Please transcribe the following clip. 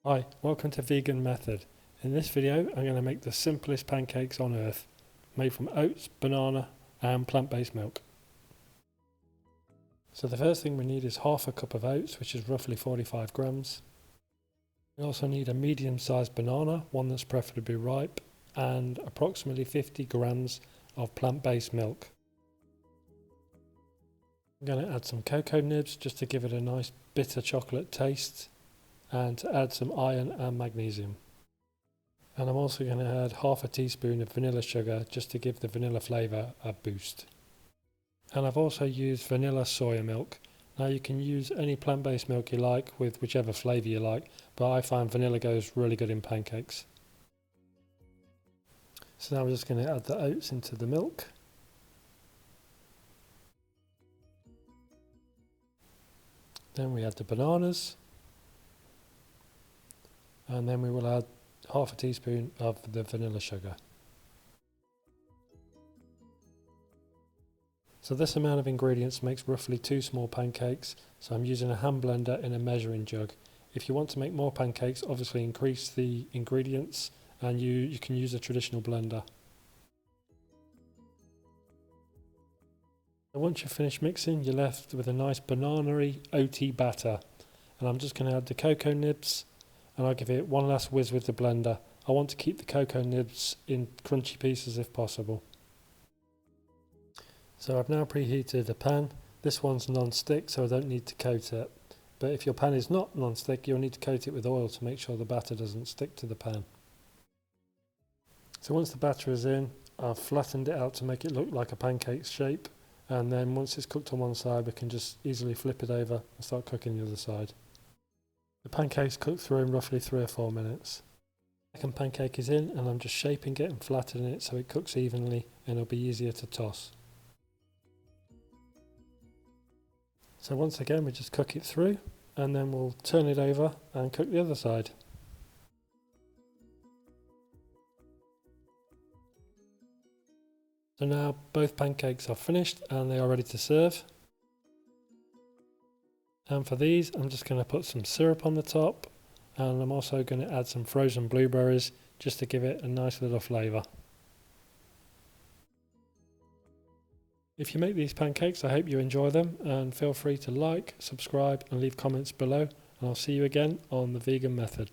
Hi, welcome to Vegan Method. In this video I'm going to make the simplest pancakes on earth, made from oats, banana and plant-based milk. So the first thing we need is half a cup of oats, which is roughly 45 grams. We also need a medium-sized banana, one that's preferably ripe, and approximately 50 grams of plant-based milk. I'm going to add some cocoa nibs just to give it a nice bitter chocolate taste, and to add some iron and magnesium. And I'm also going to add half a teaspoon of vanilla sugar just to give the vanilla flavour a boost. And I've also used vanilla soya milk. Now you can use any plant-based milk you like with whichever flavour you like, but I find vanilla goes really good in pancakes. So now we're just going to add the oats into the milk. Then we add the bananas. And then we will add half a teaspoon of the vanilla sugar. So this amount of ingredients makes roughly 2 small pancakes, so I'm using a hand blender in a measuring jug. If you want to make more pancakes, obviously increase the ingredients and you can use a traditional blender. And once you've finished mixing, you're left with a nice banana-y, oaty batter. And I'm just going to add the cocoa nibs, and I'll give it one last whiz with the blender. I want to keep the cocoa nibs in crunchy pieces if possible. So I've now preheated a pan. This one's non-stick, so I don't need to coat it. But if your pan is not non-stick, you'll need to coat it with oil to make sure the batter doesn't stick to the pan. So once the batter is in, I've flattened it out to make it look like a pancake shape. And then once it's cooked on one side, we can just easily flip it over and start cooking the other side. The pancake's cooked through in roughly 3 or 4 minutes. The second pancake is in, and I'm just shaping it and flattening it so it cooks evenly and it'll be easier to toss. So once again we just cook it through, and then we'll turn it over and cook the other side. So now both pancakes are finished and they are ready to serve. And for these I'm just going to put some syrup on the top, and I'm also going to add some frozen blueberries just to give it a nice little flavour. If you make these pancakes, I hope you enjoy them, and feel free to like, subscribe and leave comments below, and I'll see you again on the Vegan Method.